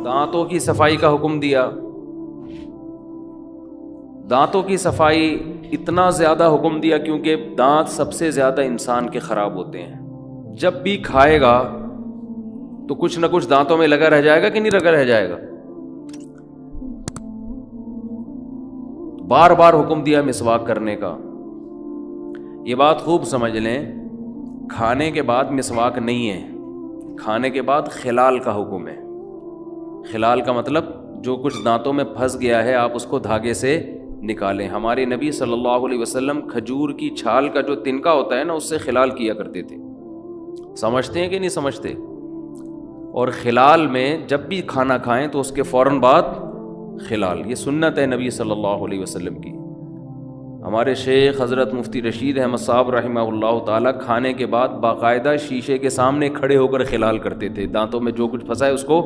دانتوں کی صفائی کا حکم دیا. دانتوں کی صفائی اتنا زیادہ حکم دیا کیونکہ دانت سب سے زیادہ انسان کے خراب ہوتے ہیں. جب بھی کھائے گا تو کچھ نہ کچھ دانتوں میں لگا رہ جائے گا کہ نہیں لگا رہ جائے گا. بار بار حکم دیا مسواک کرنے کا. یہ بات خوب سمجھ لیں, کھانے کے بعد مسواک نہیں ہے, کھانے کے بعد خلال کا حکم ہے. خلال کا مطلب جو کچھ دانتوں میں پھنس گیا ہے آپ اس کو دھاگے سے نکالیں. ہمارے نبی صلی اللہ علیہ وسلم کھجور کی چھال کا جو تنکا ہوتا ہے نا اس سے خلال کیا کرتے تھے. سمجھتے ہیں کہ نہیں سمجھتے؟ اور خلال میں جب بھی کھانا کھائیں تو اس کے فوراً بعد خلال, یہ سنت ہے نبی صلی اللہ علیہ وسلم کی. ہمارے شیخ حضرت مفتی رشید احمد صاحب رحمہ اللہ تعالیٰ کھانے کے بعد باقاعدہ شیشے کے سامنے کھڑے ہو کر خلال کرتے تھے, دانتوں میں جو کچھ پھنسا ہے اس کو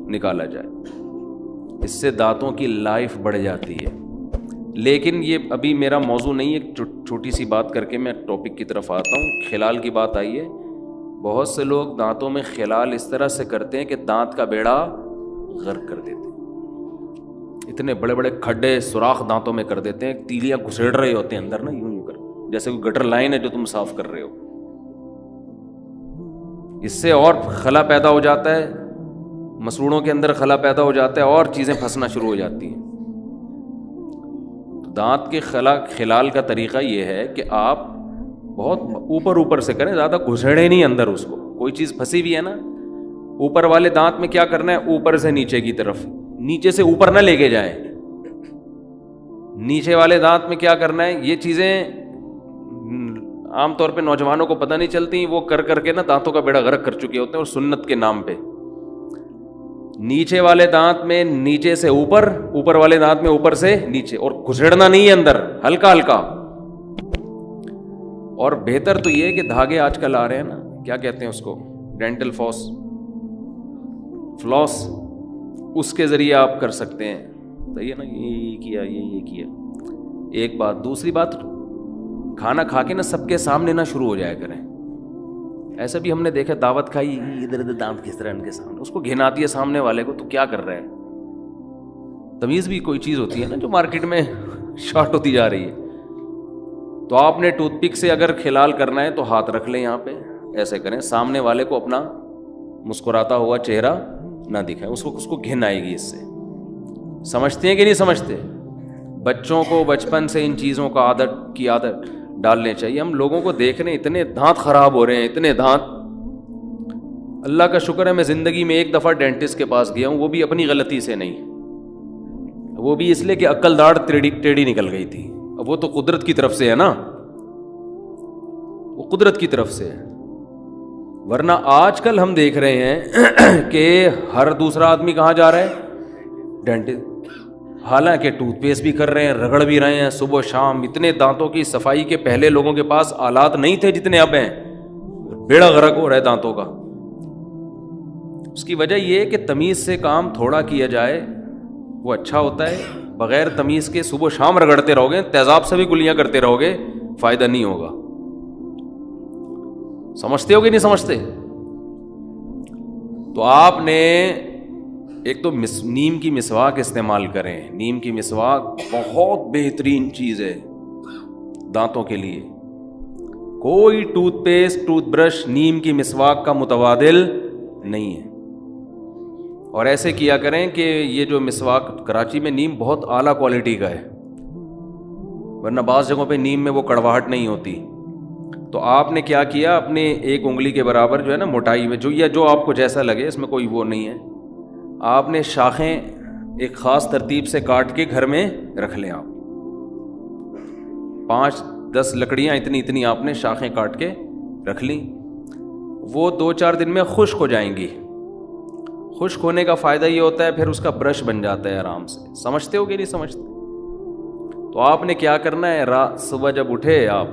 نکالا جائے. اس سے دانتوں کی لائف بڑھ جاتی ہے. لیکن یہ ابھی میرا موضوع نہیں ہے, ایک چھوٹی سی بات کر کے میں ٹاپک کی طرف آتا ہوں. خلال کی بات آئی ہے. بہت سے لوگ دانتوں میں خلال اس طرح سے کرتے ہیں کہ دانت کا بیڑا غرق کر دیتے ہیں. اتنے بڑے بڑے کھڈے سوراخ دانتوں میں کر دیتے ہیں, تیلیاں گھسیڑ رہے ہوتے ہیں اندر نا, یوں کر جیسے کوئی گٹر لائن ہے جو تم صاف کر رہے ہو. اس سے اور خلا پیدا ہو جاتا ہے, مسوڑوں کے اندر خلا پیدا ہو جاتا ہے اور چیزیں پھنسنا شروع ہو جاتی ہیں. دانت کے خلال کا طریقہ یہ ہے کہ آپ بہت اوپر سے کریں, زیادہ گھسیڑے نہیں اندر اس کو. کوئی چیز پھنسی ہوئی ہے نا, اوپر والے دانت میں کیا کرنا ہے, اوپر سے نیچے کی طرف, نیچے سے اوپر نہ لے کے جائیں. نیچے والے دانت میں کیا کرنا ہے, یہ چیزیں عام طور پہ نوجوانوں کو پتہ نہیں چلتی, وہ کر کے نا دانتوں کا بیڑا غرق کر چکے ہوتے ہیں اور سنت کے نام پہ. نیچے والے دانت میں نیچے سے اوپر, اوپر والے دانت میں اوپر سے نیچے, اور گھسیڑنا نہیں ہے اندر, ہلکا ہلکا. اور بہتر تو یہ کہ دھاگے آج کل آ رہے ہیں نا, کیا کہتے ہیں اس کو, ڈینٹل فلاس, اس کے ذریعے آپ کر سکتے ہیں. صحیح ہے نا, یہ کیا. ایک بات. دوسری بات, کھانا کھا کے نا سب کے سامنے نہ شروع ہو جایا کریں. ایسا بھی ہم نے دیکھا, دعوت کھائی, ادھر ادھر دانت کس طرح ان کے سامنے, اس کو گھن آتی ہے سامنے والے کو, تو کیا کر رہا ہے. تمیز بھی کوئی چیز ہوتی ہے نا جو مارکیٹ میں شارٹ ہوتی جا رہی ہے. تو آپ نے ٹوتھ پک سے اگر خلال کرنا ہے تو ہاتھ رکھ لیں یہاں پہ, ایسے کریں, سامنے والے کو اپنا مسکراتا ہوا چہرہ نہ دکھائیں, اس کو گھن آئے گی اس سے. سمجھتے ہیں کہ نہیں سمجھتے؟ بچوں کو بچپن سے ان چیزوں کا عادت ڈالنے چاہیے. ہم لوگوں کو دیکھ رہے ہیں اتنے دانت خراب ہو رہے ہیں, اتنے دانت. اللہ کا شکر ہے میں زندگی میں ایک دفعہ ڈینٹسٹ کے پاس گیا ہوں, وہ بھی اپنی غلطی سے نہیں, وہ بھی اس لیے کہ عقل داڑھ ٹیڑھی نکل گئی تھی. اب وہ تو قدرت کی طرف سے ہے نا, وہ قدرت کی طرف سے ہے. ورنہ آج کل ہم دیکھ رہے ہیں کہ ہر دوسرا آدمی کہاں جا رہا ہے, ڈینٹسٹ. حالانکہ ٹوتھ پیسٹ بھی کر رہے ہیں, رگڑ بھی رہے ہیں صبح شام. اتنے دانتوں کی صفائی کے پہلے لوگوں کے پاس آلات نہیں تھے جتنے اب ہیں, بیڑا غرق ہو رہا ہے دانتوں کا. اس کی وجہ یہ ہے کہ تمیز سے کام تھوڑا کیا جائے وہ اچھا ہوتا ہے. بغیر تمیز کے صبح شام رگڑتے رہو گے, تیزاب سے بھی گلیاں کرتے رہو گے, فائدہ نہیں ہوگا. سمجھتے ہو کہ نہیں سمجھتے؟ تو آپ نے ایک تو نیم کی مسواک استعمال کریں. نیم کی مسواک بہت بہترین چیز ہے دانتوں کے لیے. کوئی ٹوتھ پیسٹ, ٹوتھ برش نیم کی مسواک کا متبادل نہیں ہے. اور ایسے کیا کریں کہ یہ جو مسواک, کراچی میں نیم بہت اعلیٰ کوالٹی کا ہے, ورنہ بعض جگہوں پہ نیم میں وہ کڑواہٹ نہیں ہوتی. تو آپ نے کیا کیا, اپنے ایک انگلی کے برابر جو ہے نا موٹائی میں, جو آپ کو جیسا لگے, اس میں کوئی وہ نہیں ہے, آپ نے شاخیں ایک خاص ترتیب سے کاٹ کے گھر میں رکھ لیں. آپ 5-10 لکڑیاں اتنی آپ نے شاخیں کاٹ کے رکھ لیں. وہ 2-4 دن میں خشک ہو جائیں گی. خشک ہونے کا فائدہ یہ ہوتا ہے پھر اس کا برش بن جاتا ہے آرام سے. سمجھتے ہو کہ نہیں سمجھتے؟ تو آپ نے کیا کرنا ہے, صبح جب اٹھے آپ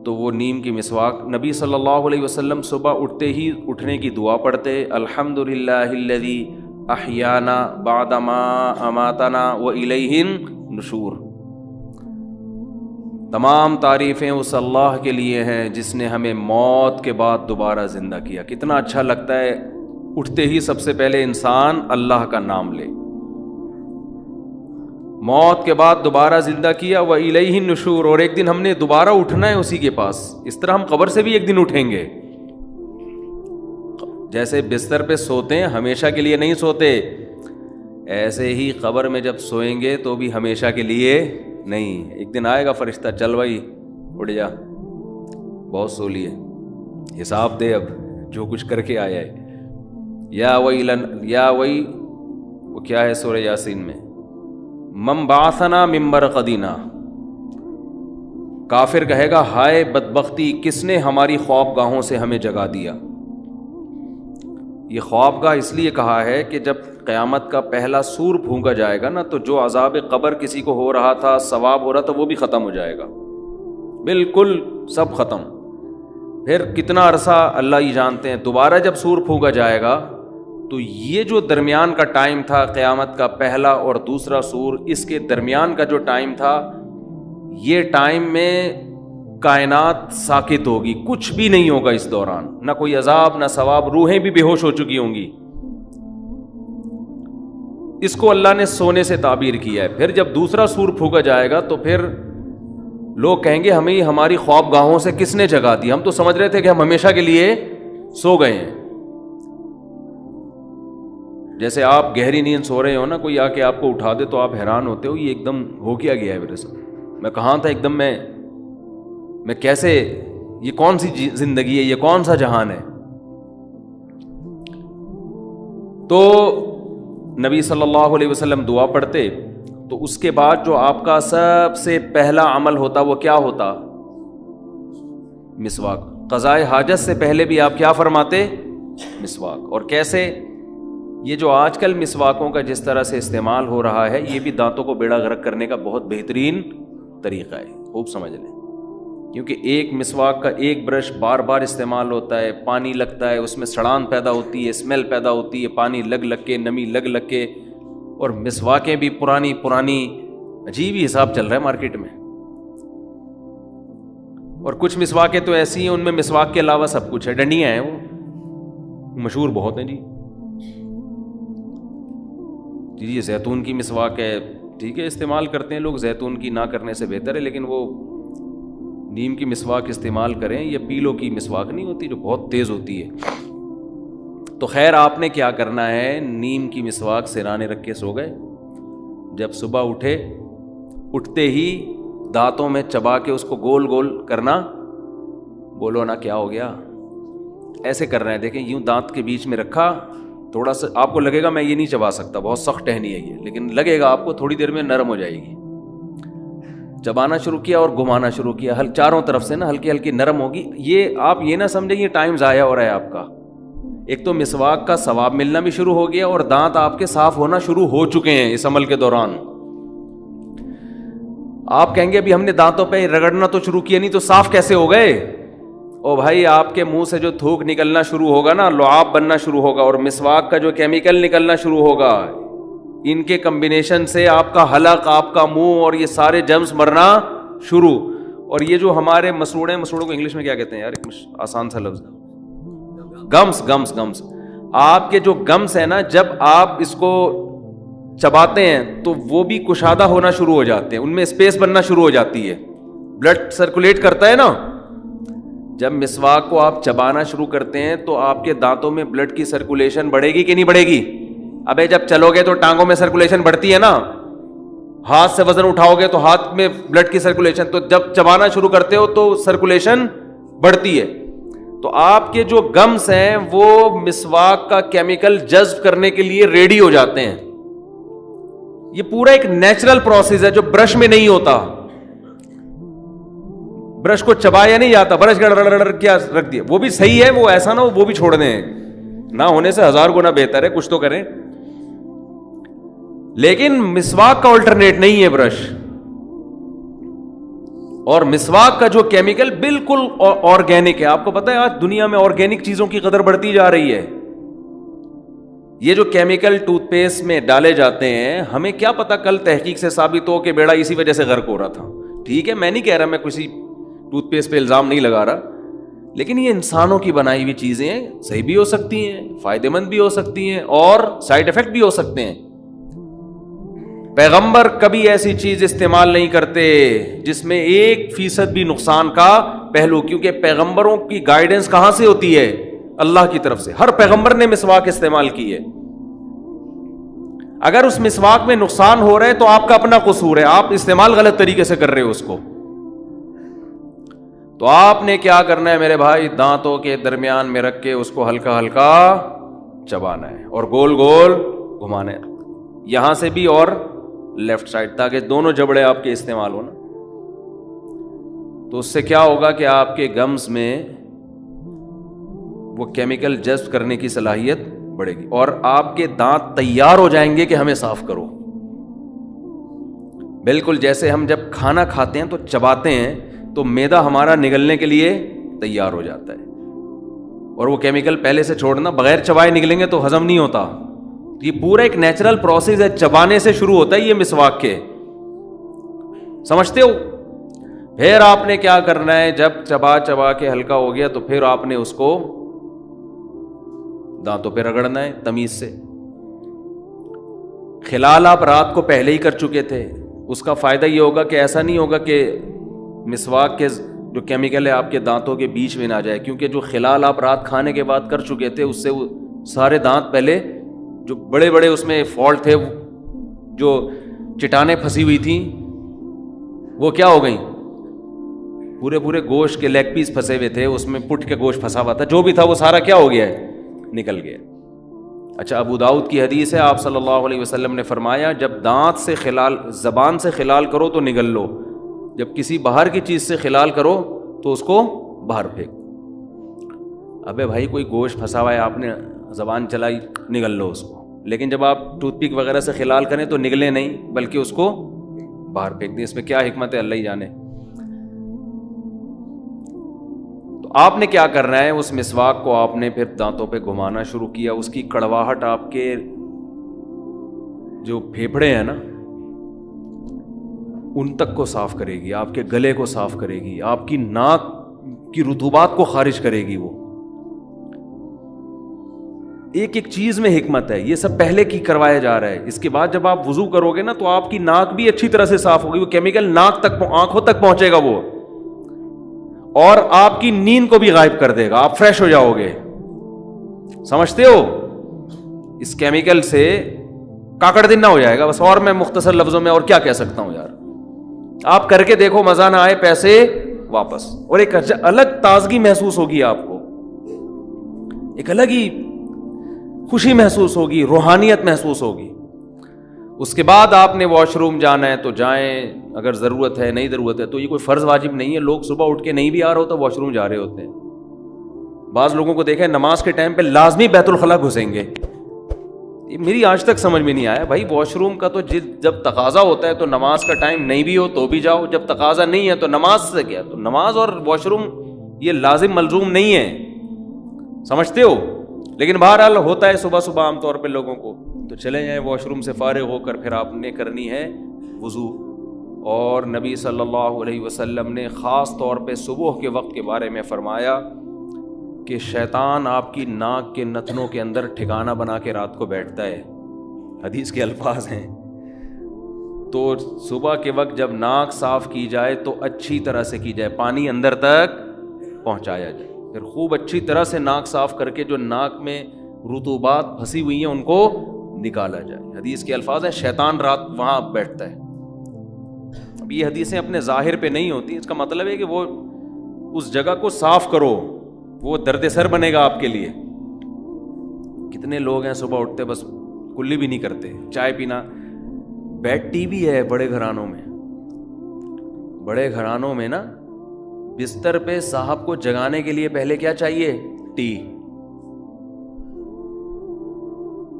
تو وہ نیم کی مسواک, نبی صلی اللہ علیہ وسلم صبح اٹھتے ہی اٹھنے کی دعا پڑھتے, الحمدللہ الذی احیانا بعدما اماتنا والیہ النشور. تمام تعریفیں اس اللہ کے لیے ہیں جس نے ہمیں موت کے بعد دوبارہ زندہ کیا. کتنا اچھا لگتا ہے اٹھتے ہی سب سے پہلے انسان اللہ کا نام لے. موت کے بعد دوبارہ زندہ کیا وَإِلَيْهِ النُّشُورُ, اور ایک دن ہم نے دوبارہ اٹھنا ہے اسی کے پاس. اس طرح ہم قبر سے بھی ایک دن اٹھیں گے. جیسے بستر پہ سوتے ہیں ہمیشہ کے لیے نہیں سوتے, ایسے ہی قبر میں جب سوئیں گے تو بھی ہمیشہ کے لیے نہیں. ایک دن آئے گا فرشتہ, چل بھائی اٹھ جا, بہت سو لیے, حساب دے اب جو کچھ کر کے آیا ہے. یا وہی وہ کیا ہے سورہ یاسین میں, من بعثنا من مرقدنا, کافر کہے گا ہائے بدبختی, کس نے ہماری خوابگاہوں سے ہمیں جگا دیا. یہ خوابگاہ اس لیے کہا ہے کہ جب قیامت کا پہلا سور پھونکا جائے گا نا, تو جو عذاب قبر کسی کو ہو رہا تھا, ثواب ہو رہا تھا, وہ بھی ختم ہو جائے گا, بالکل سب ختم. پھر کتنا عرصہ اللہ ہی جانتے ہیں. دوبارہ جب سور پھونکا جائے گا تو یہ جو درمیان کا ٹائم تھا, قیامت کا پہلا اور دوسرا سور, اس کے درمیان کا جو ٹائم تھا, یہ ٹائم میں کائنات ساکت ہوگی, کچھ بھی نہیں ہوگا اس دوران, نہ کوئی عذاب نہ ثواب, روحیں بھی بے ہوش ہو چکی ہوں گی. اس کو اللہ نے سونے سے تعبیر کیا ہے. پھر جب دوسرا سور پھونکا جائے گا تو پھر لوگ کہیں گے ہمیں ہماری خوابگاہوں سے کس نے جگا دی, ہم تو سمجھ رہے تھے کہ ہم ہمیشہ کے لیے سو گئے ہیں. جیسے آپ گہری نیند سو رہے ہو نا, کوئی آ کے آپ کو اٹھا دے تو آپ حیران ہوتے ہو, یہ ایک دم ہو کیا گیا ہے میرے ساتھ, میں کہاں تھا ایک دم, میں کیسے, یہ کون سی زندگی ہے, یہ کون سا جہان ہے. تو نبی صلی اللہ علیہ وسلم دعا پڑھتے تو اس کے بعد جو آپ کا سب سے پہلا عمل ہوتا وہ کیا ہوتا, مسواک. قضائے حاجت سے پہلے بھی آپ کیا فرماتے, مسواک. اور کیسے, یہ جو آج کل مسواکوں کا جس طرح سے استعمال ہو رہا ہے, یہ بھی دانتوں کو بیڑا غرق کرنے کا بہت بہترین طریقہ ہے, خوب سمجھ لیں. کیونکہ ایک مسواک کا ایک برش بار بار استعمال ہوتا ہے, پانی لگتا ہے, اس میں سڑان پیدا ہوتی ہے, اسمیل پیدا ہوتی ہے, پانی لگ کے, نمی لگ کے, اور مسواکیں بھی پرانی عجیب ہی حساب چل رہا ہے مارکیٹ میں. اور کچھ مسواکیں تو ایسی ہیں ان میں مسواک کے علاوہ سب کچھ ہے, ڈنڈیاں ہیں, وہ مشہور بہت ہیں جی. جی زیتون کی مسواک ہے, ٹھیک ہے استعمال کرتے ہیں لوگ, زیتون کی نہ کرنے سے بہتر ہے, لیکن وہ نیم کی مسواک استعمال کریں. یہ پیلو کی مسواک نہیں ہوتی جو بہت تیز ہوتی ہے. تو خیر آپ نے کیا کرنا ہے, نیم کی مسواک سرانے رکھ کے سو گئے, جب صبح اٹھتے ہی دانتوں میں چبا کے اس کو گول گول کرنا, بولو نا کیا ہو گیا, ایسے کر رہے ہیں, دیکھیں یوں دانت کے بیچ میں رکھا, تھوڑا سا آپ کو لگے گا میں یہ نہیں چبا سکتا, بہت سخت ٹہنی ہے یہ, لیکن لگے گا آپ کو تھوڑی دیر میں نرم ہو جائے گی. چبانا شروع کیا اور گھمانا شروع کیا, چاروں طرف سے نا ہلکی ہلکی نرم ہوگی. یہ آپ یہ نہ سمجھیں یہ ٹائم ضائع ہو رہا ہے آپ کا. ایک تو مسواک کا ثواب ملنا بھی شروع ہو گیا, اور دانت آپ کے صاف ہونا شروع ہو چکے ہیں اس عمل کے دوران. آپ کہیں گے ابھی ہم نے دانتوں پہ رگڑنا تو شروع کیا, نہیں تو صاف کیسے ہو گئے. او بھائی آپ کے منہ سے جو تھوک نکلنا شروع ہوگا نا, لعاب بننا شروع ہوگا, اور مسواک کا جو کیمیکل نکلنا شروع ہوگا, ان کے کمبینیشن سے آپ کا حلق, آپ کا منہ اور یہ سارے جرمز مرنا شروع. اور یہ جو ہمارے مسوڑوں کو انگلش میں کیا کہتے ہیں یار, ایک آسان سا لفظ, گمس. آپ کے جو گمس ہیں نا, جب آپ اس کو چباتے ہیں تو وہ بھی کشادہ ہونا شروع ہو جاتے ہیں, ان میں اسپیس بننا شروع ہو جاتی ہے, بلڈ سرکولیٹ کرتا ہے نا. جب مسواک کو آپ چبانا شروع کرتے ہیں تو آپ کے دانتوں میں بلڈ کی سرکولیشن بڑھے گی کہ نہیں بڑھے گی. ابے جب چلو گے تو ٹانگوں میں سرکولیشن بڑھتی ہے نا, ہاتھ سے وزن اٹھاؤ گے تو ہاتھ میں بلڈ کی سرکولیشن, تو جب چبانا شروع کرتے ہو تو سرکولیشن بڑھتی ہے. تو آپ کے جو گمس ہیں وہ مسواک کا کیمیکل جذب کرنے کے لیے ریڈی ہو جاتے ہیں. یہ پورا ایک نیچرل پروسیس ہے جو برش میں نہیں ہوتا. برش کو چبایا نہیں جاتا, برش گڑ کیا رکھ دیا, وہ بھی صحیح ہے, وہ ایسا نہ ہو وہ بھی چھوڑ دیں, نہ ہونے سے 1000 گنا بہتر ہے, کچھ تو کریں. لیکن مسواک کا الٹرنیٹ نہیں ہے برش. اور مسواک کا جو کیمیکل بالکل آرگینک ہے. آپ کو پتہ ہے آج دنیا میں آرگینک چیزوں کی قدر بڑھتی جا رہی ہے. یہ جو کیمیکل ٹوتھ پیسٹ میں ڈالے جاتے ہیں, ہمیں کیا پتا کل تحقیق سے ثابت ہو کہ بیڑا اسی وجہ سے غرق ہو رہا تھا. ٹھیک ہے, میں نہیں کہہ رہا, میں کسی ٹوتھ پیسٹ پہ الزام نہیں لگا رہا, لیکن یہ انسانوں کی بنائی ہوئی چیزیں ہیں، صحیح بھی ہو سکتی ہیں، فائدہ مند بھی ہو سکتی ہیں، اور سائیڈ افیکٹ بھی ہو سکتے ہیں۔ پیغمبر کبھی ایسی چیز استعمال نہیں کرتے جس میں 1% بھی نقصان کا پہلو، کیونکہ پیغمبروں کی گائیڈنس کہاں سے ہوتی ہے؟ اللہ کی طرف سے۔ ہر پیغمبر نے مسواک استعمال کی ہے۔ اگر اس مسواک میں نقصان ہو رہا ہے تو آپ کا اپنا قصور ہے، آپ استعمال غلط طریقے سے کر رہے ہو اس کو۔ تو آپ نے کیا کرنا ہے میرے بھائی؟ دانتوں کے درمیان میں رکھ کے اس کو ہلکا ہلکا چبانا ہے اور گول گول گھمانا ہے، یہاں سے بھی اور لیفٹ سائڈ، تاکہ دونوں جبڑے آپ کے استعمال ہو نا۔ تو اس سے کیا ہوگا کہ آپ کے گمز میں وہ کیمیکل جذب کرنے کی صلاحیت بڑھے گی، اور آپ کے دانت تیار ہو جائیں گے کہ ہمیں صاف کرو۔ بالکل جیسے ہم جب کھانا کھاتے ہیں تو چباتے ہیں تو معدہ ہمارا نگلنے کے لیے تیار ہو جاتا ہے، اور وہ کیمیکل پہلے سے چھوڑنا، بغیر چبائے نکلیں گے تو ہضم نہیں ہوتا۔ یہ پورا ایک نیچرل پروسیس ہے، چبانے سے شروع ہوتا ہے یہ مسواک کے، سمجھتے ہو؟ پھر آپ نے کیا کرنا ہے؟ جب چبا چبا کے ہلکا ہو گیا تو پھر آپ نے اس کو دانتوں پہ رگڑنا ہے تمیز سے۔ خلال آپ رات کو پہلے ہی کر چکے تھے، اس کا فائدہ یہ ہوگا کہ ایسا نہیں ہوگا کہ مسواک کے جو کیمیکل ہے آپ کے دانتوں کے بیچ میں نہ جائے، کیونکہ جو خلال آپ رات کھانے کے بعد کر چکے تھے اس سے وہ سارے دانت پہلے جو بڑے بڑے اس میں فالٹ تھے، جو چٹانیں پھنسی ہوئی تھیں، وہ کیا ہو گئیں؟ پورے پورے گوشت کے لیگ پیس پھنسے ہوئے تھے، اس میں پٹ کے گوشت پھنسا ہوا تھا، جو بھی تھا وہ سارا کیا ہو گیا ہے؟ نکل گیا۔ اچھا، ابو داؤد کی حدیث ہے، آپ صلی اللہ علیہ وسلم نے فرمایا جب دانت سے خلال، زبان سے خلال کرو تو نگل لو، جب کسی باہر کی چیز سے خلال کرو تو اس کو باہر پھینک۔ ابے بھائی کوئی گوشت پھنسا ہوا ہے، آپ نے زبان چلائی، نگل لو اس کو، لیکن جب آپ ٹوتھ پک وغیرہ سے خلال کریں تو نگلے نہیں بلکہ اس کو باہر پھینک دیں۔ اس میں کیا حکمت ہے اللہ ہی جانے۔ تو آپ نے کیا کرنا ہے؟ اس مسواک کو آپ نے پھر دانتوں پہ گھمانا شروع کیا، اس کی کڑواہٹ آپ کے جو پھیپھڑے ہیں نا ان تک کو صاف کرے گی، آپ کے گلے کو صاف کرے گی، آپ کی ناک کی رطوبات کو خارج کرے گی۔ وہ ایک ایک چیز میں حکمت ہے، یہ سب پہلے کی کروایا جا رہا ہے۔ اس کے بعد جب آپ وضو کرو گے نا تو آپ کی ناک بھی اچھی طرح سے صاف ہوگی، وہ کیمیکل ناک تک، آنکھوں تک پہنچے گا وہ، اور آپ کی نیند کو بھی غائب کر دے گا، آپ فریش ہو جاؤ گے۔ سمجھتے ہو؟ اس کیمیکل سے کاکڑ دن نہ ہو جائے گا بس۔ اور میں مختصر لفظوں میں اور کیا کہہ سکتا ہوں یار، آپ کر کے دیکھو، مزہ نہ آئے پیسے واپس، اور ایک الگ تازگی محسوس ہوگی آپ کو، ایک الگ ہی خوشی محسوس ہوگی، روحانیت محسوس ہوگی۔ اس کے بعد آپ نے واش روم جانا ہے تو جائیں، اگر ضرورت ہے، نہیں ضرورت ہے تو یہ کوئی فرض واجب نہیں ہے۔ لوگ صبح اٹھ کے نہیں بھی آ رہا ہوتا واش روم جا رہے ہوتے ہیں۔ بعض لوگوں کو دیکھیں نماز کے ٹائم پہ لازمی بیت الخلا گھسیں گے، یہ میری آج تک سمجھ میں نہیں آیا بھائی۔ واش روم کا تو جب تقاضا ہوتا ہے تو نماز کا ٹائم نہیں بھی ہو تو بھی جاؤ، جب تقاضا نہیں ہے تو نماز سے کیا؟ تو نماز اور واش روم یہ لازم ملزوم نہیں ہے، سمجھتے ہو؟ لیکن بہرحال ہوتا ہے صبح صبح عام طور پہ لوگوں کو، تو چلے جائیں واش روم سے فارغ ہو کر پھر آپ نے کرنی ہے وضو۔ اور نبی صلی اللہ علیہ وسلم نے خاص طور پہ صبح کے وقت کے بارے میں فرمایا کہ شیطان آپ کی ناک کے نتنوں کے اندر ٹھکانہ بنا کے رات کو بیٹھتا ہے، حدیث کے الفاظ ہیں۔ تو صبح کے وقت جب ناک صاف کی جائے تو اچھی طرح سے کی جائے، پانی اندر تک پہنچایا جائے، پھر خوب اچھی طرح سے ناک صاف کر کے جو ناک میں رطوبات پھنسی ہوئی ہیں ان کو نکالا جائے۔ حدیث کے الفاظ ہیں شیطان رات وہاں بیٹھتا ہے۔ اب یہ حدیثیں اپنے ظاہر پہ نہیں ہوتی، اس کا مطلب ہے کہ وہ اس جگہ کو صاف کرو، وہ درد سر بنے گا آپ کے لیے۔ کتنے لوگ ہیں صبح اٹھتے بس کلی بھی نہیں کرتے، چائے پینا، بیڈ ٹی وی ہے بڑے گھرانوں میں، بڑے گھرانوں میں نا بستر پہ صاحب کو جگانے کے لیے پہلے کیا چاہیے؟ ٹی۔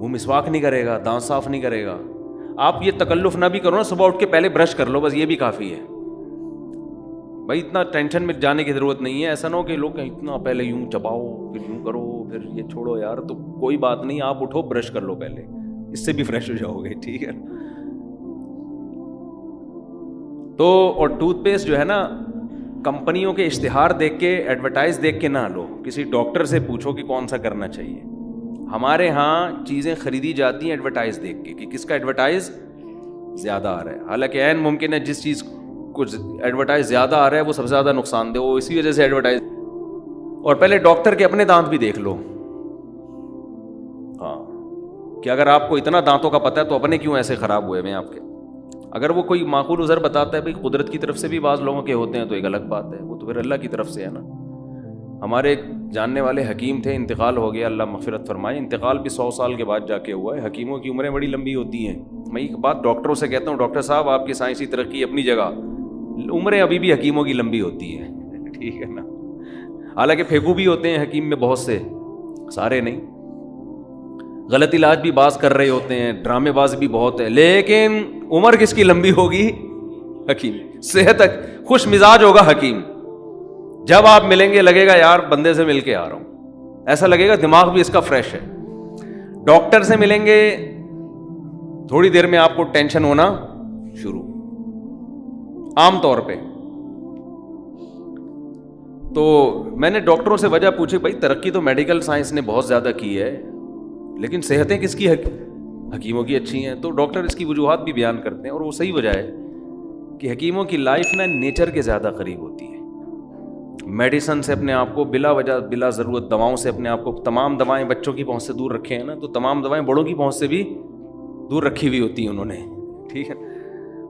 وہ مسواک نہیں کرے گا، دانت صاف نہیں کرے گا۔ آپ یہ تکلف نہ بھی کرو نا، صبح اٹھ کے پہلے برش کر لو، بس یہ بھی کافی ہے بھائی، اتنا ٹینشن میں جانے کی ضرورت نہیں ہے۔ ایسا نہ ہو کہ لوگ اتنا پہلے یوں چباؤ پھر یوں کرو پھر یہ چھوڑو یار، تو کوئی بات نہیں، آپ اٹھو برش کر لو پہلے، اس سے بھی فریش ہو جاؤ گے، ٹھیک ہے؟ تو اور ٹوتھ پیسٹ جو ہے نا کمپنیوں کے اشتہار دیکھ کے, ایڈورٹائز دیکھ کے نہ لو, کسی ڈاکٹر سے پوچھو کہ کون سا کرنا چاہیے. ہمارے ہاں چیزیں خریدی جاتی ہیں ایڈورٹائز دیکھ کے کہ کس کا ایڈورٹائز زیادہ آ رہا ہے, حالانکہ عین ممکن ہے جس چیز کو ایڈورٹائز زیادہ آ رہا ہے وہ سب سے زیادہ نقصان دہ ہو, اسی وجہ سے ایڈورٹائز. اور پہلے ڈاکٹر کے اپنے دانت بھی دیکھ لو, ہاں, کہ اگر آپ کو اتنا دانتوں کا پتہ ہے تو اپنے کیوں ایسے خراب ہوئے ہیں آپ کے. اگر وہ کوئی معقول عذر بتاتا ہے بھائی قدرت کی طرف سے بھی بعض لوگوں کے ہوتے ہیں تو ایک الگ بات ہے, وہ تو پھر اللہ کی طرف سے ہے نا. ہمارے ایک جاننے والے حکیم تھے, انتقال ہو گیا, اللہ مغفرت فرمائے. انتقال بھی 100 سال کے بعد جا کے ہوا ہے. حکیموں کی عمریں بڑی لمبی ہوتی ہیں. میں ایک بات ڈاکٹروں سے کہتا ہوں, ڈاکٹر صاحب آپ کی سائنسی ترقی اپنی جگہ, عمریں ابھی بھی حکیموں کی لمبی ہوتی ہیں, ٹھیک ہے نا. حالانکہ پھیکو بھی ہوتے ہیں حکیم میں بہت سے, سارے نہیں. غلط علاج بھی بعض کر رہے ہوتے ہیں, ڈرامے باز بھی بہت ہے, لیکن عمر کس کی لمبی ہوگی؟ حکیم. صحت خوش مزاج ہوگا حکیم. جب آپ ملیں گے لگے گا یار بندے سے مل کے آ رہا ہوں, ایسا لگے گا دماغ بھی اس کا فریش ہے. ڈاکٹر سے ملیں گے تھوڑی دیر میں آپ کو ٹینشن ہونا شروع, عام طور پہ. تو میں نے ڈاکٹروں سے وجہ پوچھی, بھائی ترقی تو میڈیکل سائنس نے بہت زیادہ کی ہے, لیکن صحتیں کس کی حکیموں کی اچھی ہیں. تو ڈاکٹر اس کی وجوہات بھی بیان کرتے ہیں, اور وہ صحیح وجہ ہے کہ حکیموں کی لائف نا نیچر کے زیادہ قریب ہوتی ہے. میڈیسن سے اپنے آپ کو بلا وجہ بلا ضرورت, دواؤں سے اپنے آپ کو, تمام دوائیں بچوں کی پہنچ سے دور رکھے ہیں نا, تو تمام دوائیں بڑوں کی پہنچ سے بھی دور رکھی ہوئی ہوتی ہیں انہوں نے, ٹھیک ہے.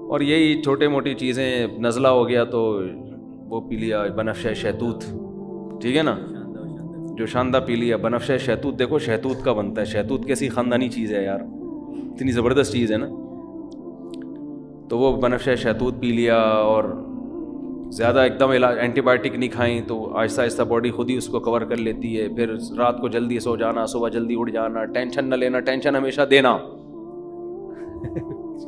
اور یہی چھوٹے موٹی چیزیں, نزلہ ہو گیا تو وہ پی لیا بنفشہ شہتوت, ٹھیک ہے نا, جو شاندہ پی لیا بنفشہ شہتوت. دیکھو شہتوت کا بنتا ہے, شہتوت کیسی خاندانی چیز ہے یار, اتنی زبردست چیز ہے نا. تو وہ بنفشہ شہتوت پی لیا, اور زیادہ ایک دم علاج اینٹی بایوٹک نہیں کھائیں تو آہستہ آہستہ باڈی خود ہی اس کو کور کر لیتی ہے. پھر رات کو جلدی سو جانا, صبح جلدی اٹھ جانا, ٹینشن نہ لینا, ٹینشن ہمیشہ دینا.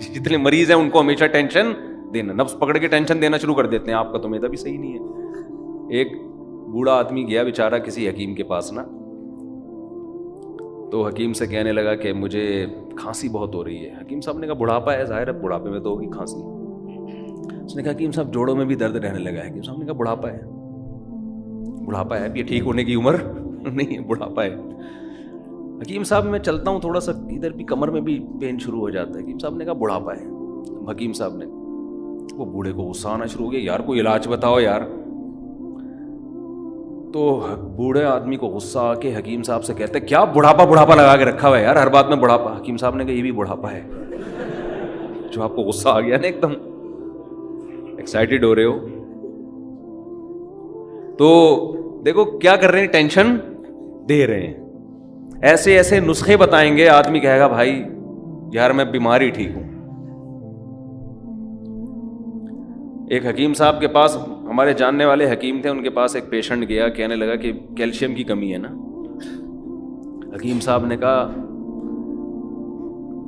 جتنے مریض ہیں ان کو ہمیشہ ٹینشن دینا, نفس پکڑ کے ٹینشن دینا شروع کر دیتے ہیں. آپ کا تو میرا بھی صحیح نہیں ہے. ایک بوڑھا آدمی گیا بیچارہ کسی حکیم کے پاس نا, تو حکیم سے کہنے لگا کہ مجھے کھانسی بہت ہو رہی ہے. حکیم صاحب نے کہا بڑھاپا ہے, ظاہر ہے بڑھاپے میں تو ہوگی کھانسی. اس نے کہا حکیم صاحب جوڑوں میں بھی درد رہنے لگا ہے. حکیم صاحب نے کہا بڑھاپا ہے, بڑھاپا ہے, یہ ٹھیک ہونے کی عمر نہیں ہے, بڑھاپا ہے. حکیم صاحب میں چلتا ہوں تھوڑا سا ادھر بھی کمر میں بھی پین شروع ہو جاتا ہے. حکیم صاحب نے کہا بڑھاپا ہے. حکیم صاحب نے, وہ بوڑھے کو غصہ آنا شروع ہو گیا, یار کوئی علاج بتاؤ یار. تو بوڑھے آدمی کو غصہ آ کے حکیم صاحب سے کہتے ہیں کیا بڑھاپا لگا کے رکھا ہوا ہے یار, ہر بات میں بڑھاپا. حکیم صاحب نے کہا یہ بھی بڑھاپا ہے. جو آپ کو غصہ آ گیا نا, ایک دم ایکسائٹیڈ ہو رہے ہو, تو دیکھو کیا کر رہے ہیں, ٹینشن دے رہے ہیں. ایسے ایسے نسخے بتائیں گے, آدمی کہے گا بھائی یار میں بیمار ہی ٹھیک ہوں. ایک حکیم صاحب کے پاس, ہمارے جاننے والے حکیم تھے, ان کے پاس ایک پیشنٹ گیا, کہنے لگا کہ کیلشیم کی کمی ہے نا. حکیم صاحب نے کہا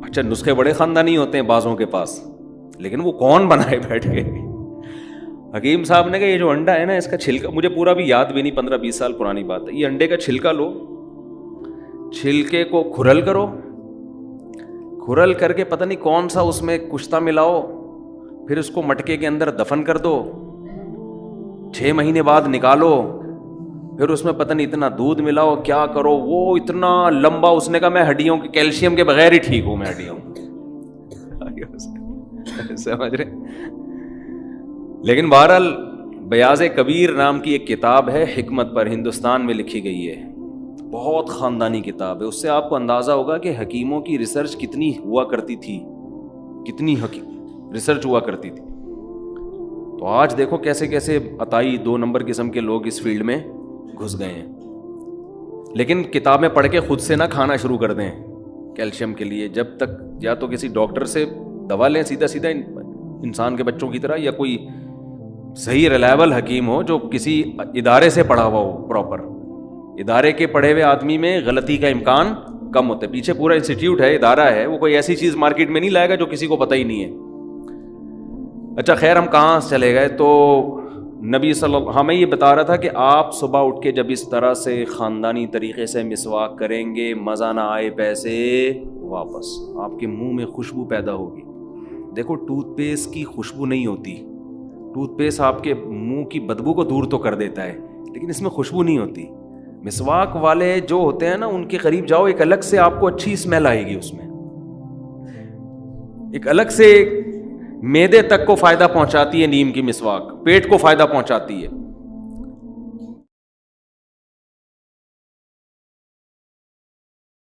اچھا نسخے بڑے خاندانی ہوتے ہیں بعضوں کے پاس, لیکن وہ کون بنائے بیٹھ کے. حکیم صاحب نے کہا یہ جو انڈا ہے نا اس کا چھلکا, مجھے پورا بھی یاد بھی نہیں, 15-20 سال پرانی بات ہے, یہ انڈے کا چھلکا لو, چھلکے کو کھرل کرو, کھرل کر کے پتہ نہیں کون سا اس میں کشتا ملاؤ, پھر اس کو مٹکے کے اندر دفن کر دو, 6 مہینے بعد نکالو, پھر اس میں پتہ نہیں اتنا دودھ ملاؤ, کیا کرو, وہ اتنا لمبا. اس نے کہا میں ہڈیوں کے کیلشیم کے بغیر ہی ٹھیک ہوں, میں ہڈیوں سمجھ رہے. لیکن بہرحال بیاض کبیر نام کی ایک کتاب ہے حکمت پر, ہندوستان میں لکھی گئی ہے, بہت خاندانی کتاب ہے. اس سے آپ کو اندازہ ہوگا کہ حکیموں کی ریسرچ کتنی ہوا کرتی تھی, کتنی ریسرچ ہوا کرتی تھی. تو آج دیکھو کیسے کیسے عطائی 2 نمبر قسم کے لوگ اس فیلڈ میں گھس گئے ہیں. لیکن کتابیں پڑھ کے خود سے نہ کھانا شروع کر دیں کیلشیم کے لیے, جب تک یا تو کسی ڈاکٹر سے دوا لیں سیدھا انسان کے بچوں کی طرح, یا کوئی صحیح ریلائبل حکیم ہو جو کسی ادارے سے پڑھا ہوا ہو پراپر. ادارے کے پڑھے ہوئے آدمی میں غلطی کا امکان کم ہوتا ہے. پیچھے پورا انسٹیٹیوٹ ہے, ادارہ ہے, وہ کوئی ایسی چیز مارکیٹ میں نہیں لائے گا جو کسی کو پتہ ہی نہیں ہے. اچھا خیر, ہم کہاں چلے گئے. تو نبی ہمیں یہ بتا رہا تھا کہ آپ صبح اٹھ کے جب اس طرح سے خاندانی طریقے سے مسواک کریں گے, مزہ نہ آئے پیسے واپس, آپ کے منہ میں خوشبو پیدا ہوگی. دیکھو ٹوتھ پیسٹ کی خوشبو نہیں ہوتی, ٹوتھ پیسٹ آپ کے منہ کی بدبو کو دور تو کر دیتا ہے لیکن اس میں خوشبو نہیں ہوتی. مسواک والے جو ہوتے ہیں نا ان کے قریب جاؤ ایک الگ سے آپ کو اچھی اسمیل آئے گی, اس میں ایک الگ سے معدے تک کو فائدہ پہنچاتی ہے نیم کی مسواک, پیٹ کو فائدہ پہنچاتی ہے.